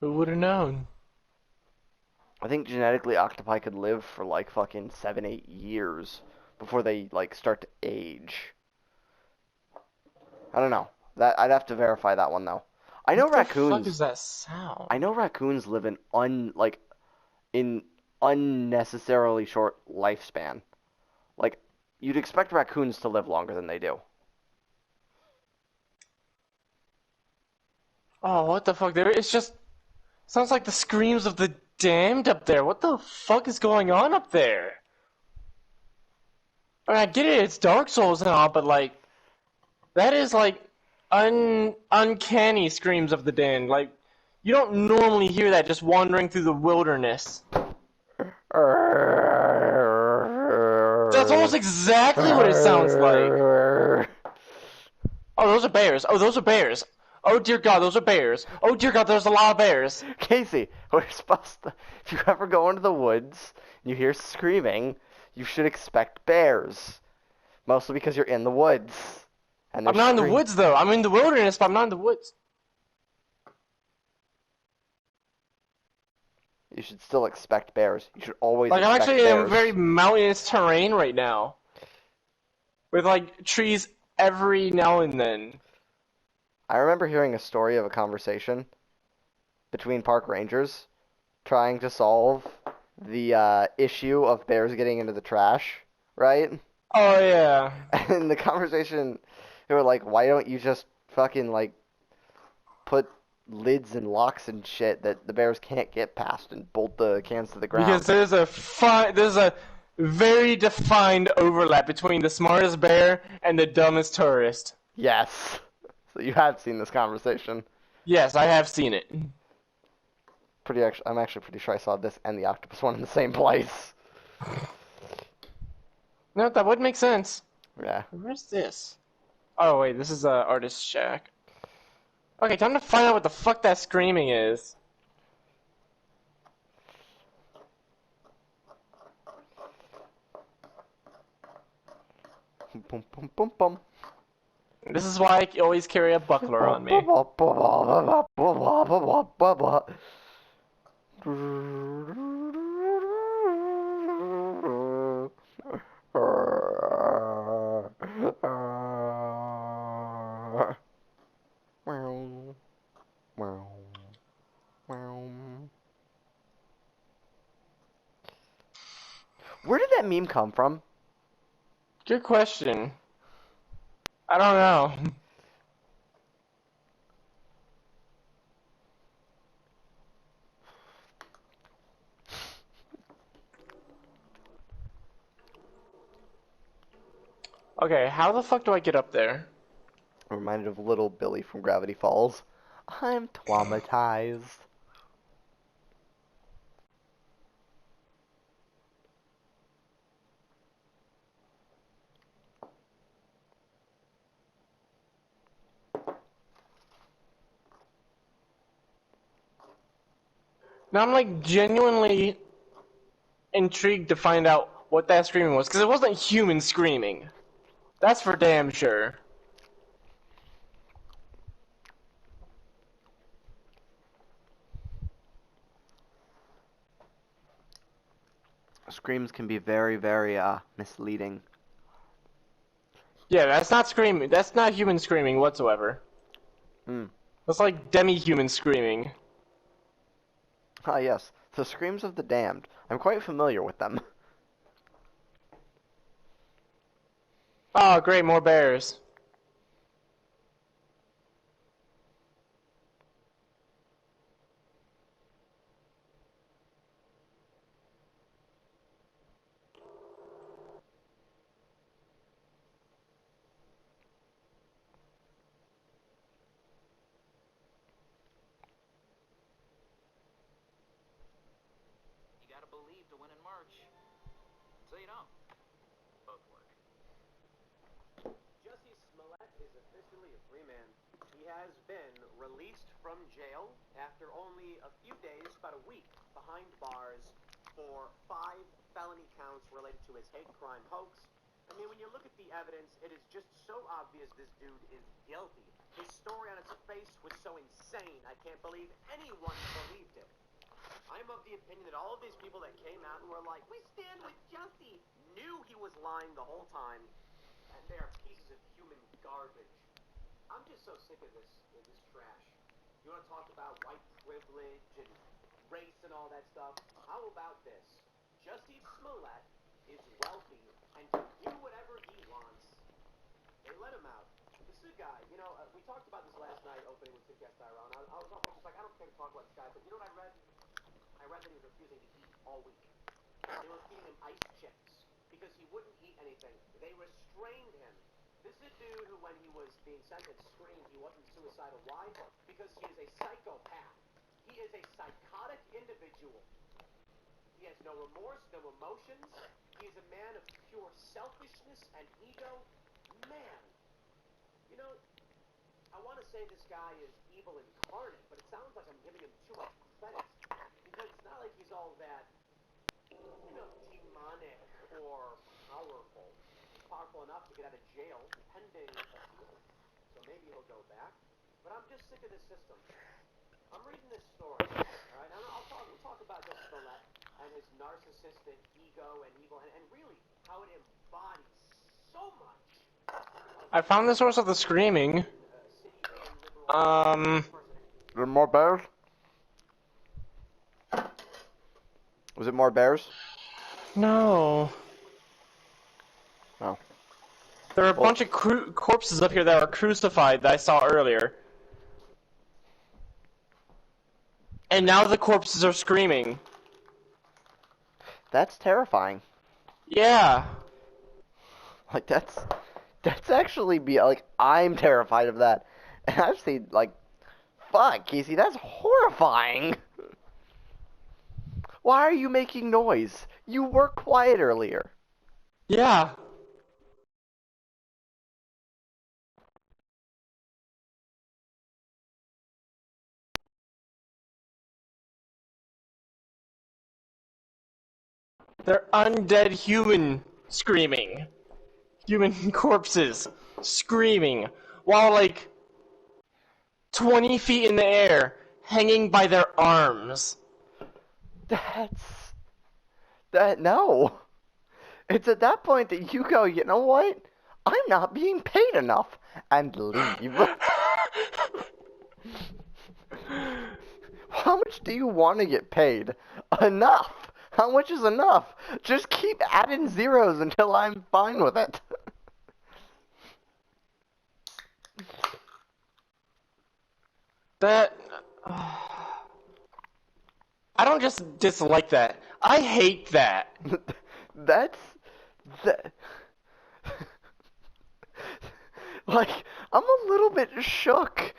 Who would have known? I think genetically octopi could live for like fucking 7, 8 years before they like start to age. I don't know. That I'd have to verify that one though. I know What the fuck raccoons. is that I sound? know raccoons live in unnecessarily short lifespan. Like you'd expect raccoons to live longer than they do. Oh, what the fuck? There, it's just sounds like the screams of the damned up there. What the fuck is going on up there? I mean, I get it, it's Dark Souls and all, but like that is like uncanny screams of the damned. Like you don't normally hear that just wandering through the wilderness. That's almost exactly what it sounds like. Oh, those are bears. Oh, those are bears. Oh dear God, those are bears. Oh dear God, there's a lot of bears. Casey, we're supposed to. If you ever go into the woods and you hear screaming, you should expect bears. Mostly because you're in the woods and they're I'm not in the screaming. woods though. I'm in the wilderness, but I'm not in the woods. You should still expect bears. You should always Like I'm expect actually in very bears. mountainous terrain right now, with like trees every now and then. I remember hearing a story of a conversation between park rangers trying to solve the issue of bears getting into the trash, right? Oh yeah. And the conversation, they were like, "Why don't you just fucking like put lids and locks and shit that the bears can't get past and bolt the cans to the Because ground?" there's a very defined overlap between the smartest bear and the dumbest tourist. Yes. So you have seen this conversation. Yes, I have seen it. I'm actually pretty sure I saw this and the octopus one in the same place. No, that would make sense. Yeah. Where's this? Oh wait, this is a artist shack. Okay, time to find out what the fuck that screaming is. Boom, boom, boom, boom. This is why I always carry a buckler on me. Where did that meme come from? Good question. I don't know. Okay, how the fuck do I get up there? I'm reminded of little Billy from Gravity Falls. I'm traumatized. Now I'm like genuinely intrigued to find out what that screaming was, because it wasn't human screaming. That's for damn sure. Screams can be very, very misleading. Yeah, that's not screaming. That's not human screaming whatsoever. Hmm. That's like demi-human screaming. Ah, yes. The screams of the damned. I'm quite familiar with them. Oh, great, more bears. You gotta believe to win in March. So you don't. Both work. Jussie Smollett is officially a free man. He has been released from jail after only a few days, about a week, behind bars for 5 felony counts related to his hate crime hoax. I mean, when you look at the evidence, it is just so obvious this dude is guilty. His story on its face was so insane, I can't believe anyone believed it. I'm of the opinion that all of these people that came out and were like, we stand with Jussie, knew he was lying the whole time, and they are pieces of human garbage. I'm just so sick of this trash. You want to talk about white privilege and race and all that stuff? How about this? Jussie Smollett is wealthy and can do whatever he wants. They let him out. This is a guy, we talked about this last night opening with Tim Castaron. I was almost just like, I don't care to talk about this guy, but you know what I read? I read that he was refusing to eat all week. They were feeding him ice chips because he wouldn't eat anything. They restrained him. This is a dude who, when he was being sentenced, screamed he wasn't suicidal. Why? Because he is a psychopath. He is a psychotic individual. He has no remorse, no emotions. He is a man of pure selfishness and ego. Man, I want to say this guy is evil incarnate, but it sounds like I'm giving him too much credit. Because it's not like he's all that, demonic or powerful. He's powerful enough to get out of jail, pending appeal. So maybe he'll go back. But I'm just sick of this system. I'm reading this story, all right? We'll talk about Jussie Smollett and his narcissistic ego and evil, and really how it embodies so much. I found the source of the screaming. There more bears? Was it more bears? No. Oh. There are a bunch of corpses up here that are crucified that I saw earlier. And now the corpses are screaming. That's terrifying. Yeah. Like, that's actually I'm terrified of that. And I've seen, fuck, Keesee, that's horrifying. Why are you making noise? You were quiet earlier. Yeah. They're undead human screaming. Human corpses screaming while 20 feet in the air, hanging by their arms. No. It's at that point that you go, you know what? I'm not being paid enough, and leave. How much do you want to get paid? Enough. How much is enough? Just keep adding zeros until I'm fine with it. That... I don't just dislike that. I hate that. That. I'm a little bit shook.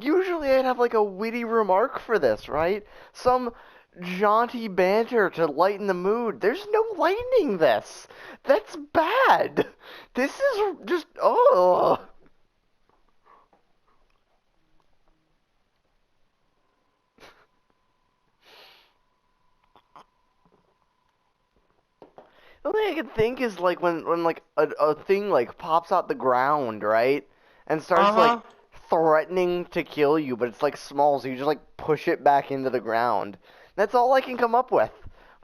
Usually I'd have, a witty remark for this, right? Some jaunty banter to lighten the mood. There's no lightening this. That's bad. This is just, oh. The only thing I can think is when a thing pops out the ground, right? And starts threatening to kill you, but it's small, so you just push it back into the ground. That's all I can come up with.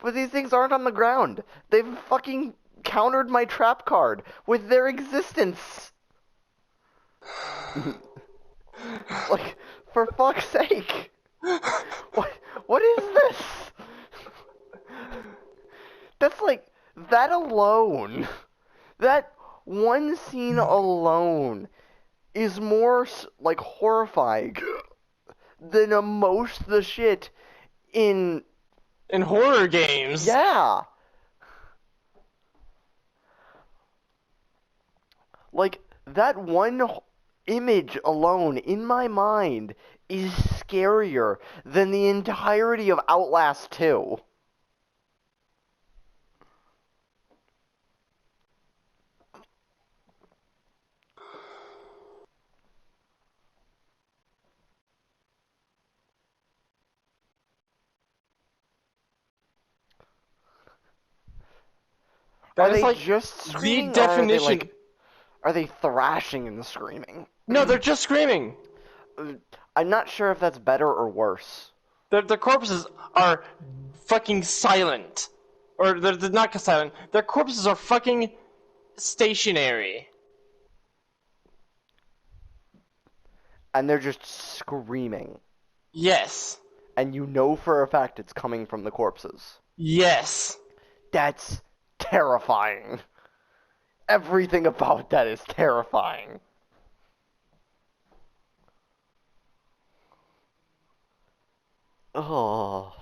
But these things aren't on the ground. They've fucking countered my trap card with their existence. For fuck's sake. What is this? That's that alone, that one scene alone is more horrifying than most the shit in horror games. Yeah. That one image alone in my mind is scarier than the entirety of Outlast 2. That are is they just screaming, the definition. or are they thrashing and screaming? No, they're just screaming. I'm not sure if that's better or worse. Their corpses are fucking silent. Or they're not silent. Their corpses are fucking stationary. And they're just screaming. Yes. And you know for a fact it's coming from the corpses. Yes. That's terrifying. Everything about that is terrifying. Oh.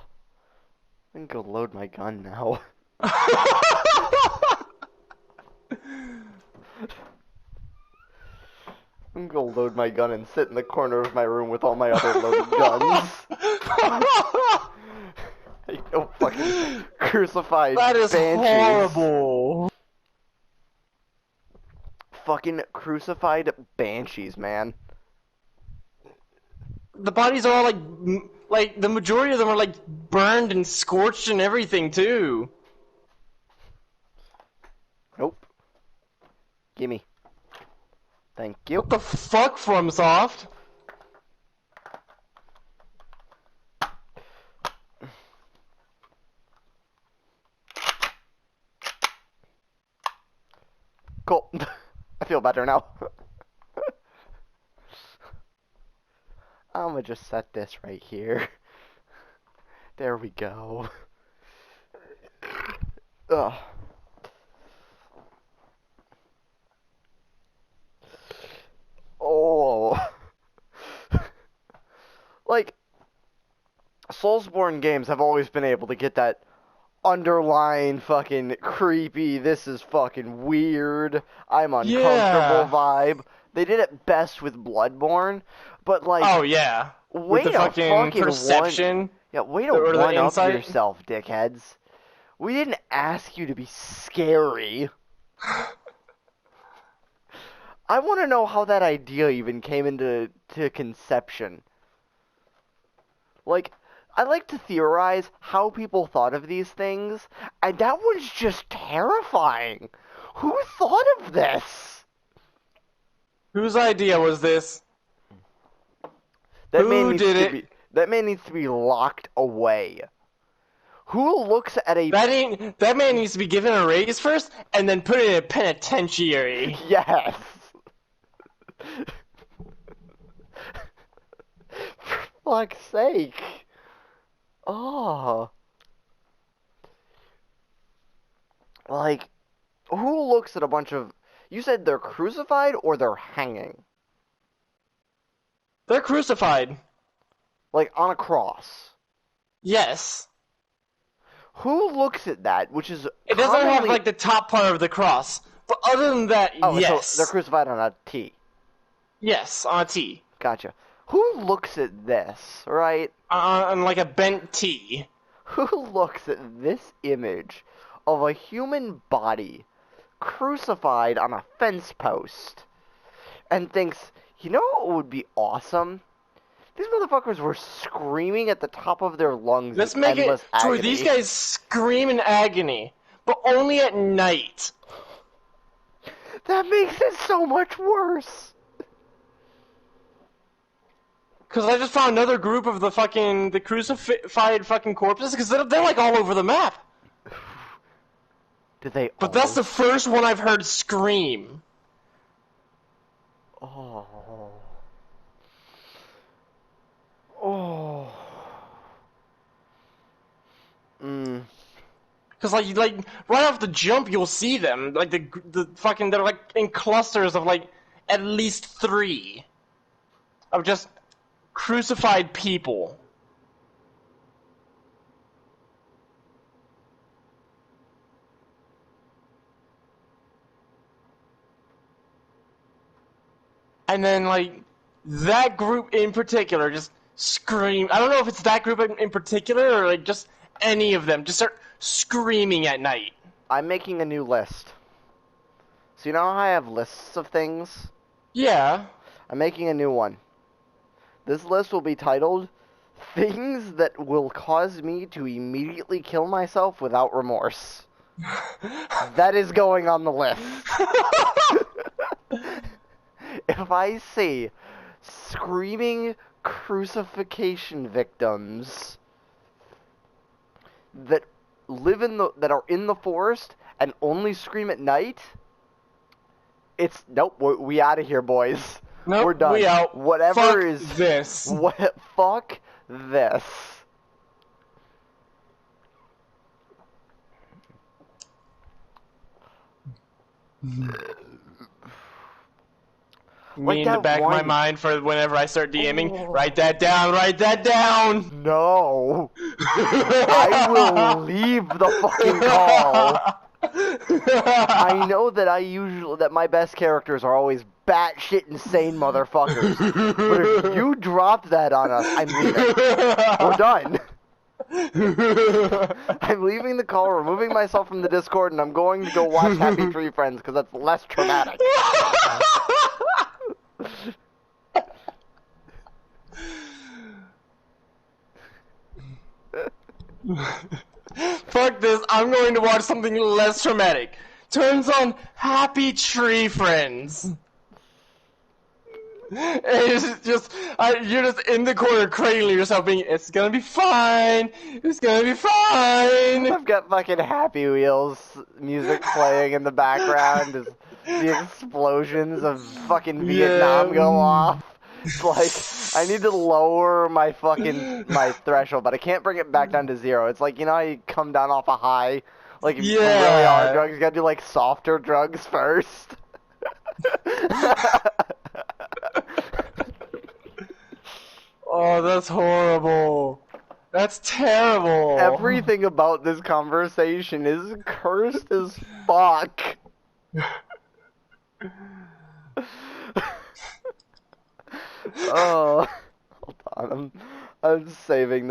I'm gonna go load my gun now. I'm gonna load my gun and sit in the corner of my room with all my other loaded guns. I know fucking crucified That is banshees. horrible. Fucking crucified banshees, man. The bodies are all like the majority of them are like burned and scorched and everything too. Nope. Gimme. Thank you. What the fuck, FromSoft? Cool. I feel better now. I'm gonna just set this right here. There we go. Ugh. Oh. Like, Soulsborne games have always been able to get that underlying fucking creepy, this is fucking weird, I'm uncomfortable Yeah. vibe. They did it best with Bloodborne, but like, Oh yeah. way With the to fucking perception. way to Or the one up insight. yourself, dickheads. We didn't ask you to be scary. I want to know how that idea even came into conception. Like, I like to theorize how people thought of these things, and that was just terrifying. Who thought of this? Whose idea was this? That Who man needs did to it? that man needs to be locked away. Who looks at a That man needs to be given a raise first and then put in a penitentiary. Yes. For fuck's sake. Oh. Like, who looks at a bunch of... You said they're crucified or they're hanging? They're crucified. Like, on a cross. Yes. Who looks at that, which is It doesn't have commonly... like the top part of the cross. But other than that, Oh, yes. so they're crucified on a T. Yes, on a T. Gotcha. Who looks at this, right? On like a bent T. Who looks at this image of a human body crucified on a fence post and thinks, you know what would be awesome? These motherfuckers were screaming at the top of their lungs. Let's in make it endless to where agony. these guys scream in agony, but only at night. That makes it so much worse. Because I just found another group of the crucified fucking corpses, because they're like all over the map. Did they But that's the first one I've heard scream. Oh. Oh. Because like right off the jump, you'll see them. Like the fucking they're like in clusters of like at least 3 of just crucified people. And then like that group in particular just scream. I don't know if it's that group in particular or like just any of them just start screaming at night. I'm making a new list. So you know how I have lists of things? Yeah. I'm making a new one. This list will be titled Things That Will Cause Me to Immediately Kill Myself Without Remorse. That is going on the list. if I see screaming crucifixion victims that that are in the forest and only scream at night, it's nope. We out of here, boys. Nope, We're done. we out. Whatever Fuck is this. What? Fuck this. Me in the back of my mind for whenever I start DMing. Oh. Write that down. Write that down. No. I will leave the fucking call. I know that that my best characters are always batshit insane motherfuckers. But if you drop that on us, I'm leaving. We're done. I'm leaving the call, removing myself from the Discord, and I'm going to go watch Happy Tree Friends because that's less traumatic. Fuck this, I'm going to watch something less traumatic. Turns on Happy Tree Friends. And it's just, you're just in the corner cradling yourself being, it's gonna be fine, it's gonna be fine. I've got fucking Happy Wheels music playing in the background as the explosions of fucking Vietnam go off. It's like, I need to lower my threshold, but I can't bring it back down to 0. It's like, you know how you come down off a high? Like, if you do really hard drugs, you gotta do, like, softer drugs first. Oh, that's horrible. That's terrible. Everything about this conversation is cursed as fuck. Oh, hold on, I'm saving this.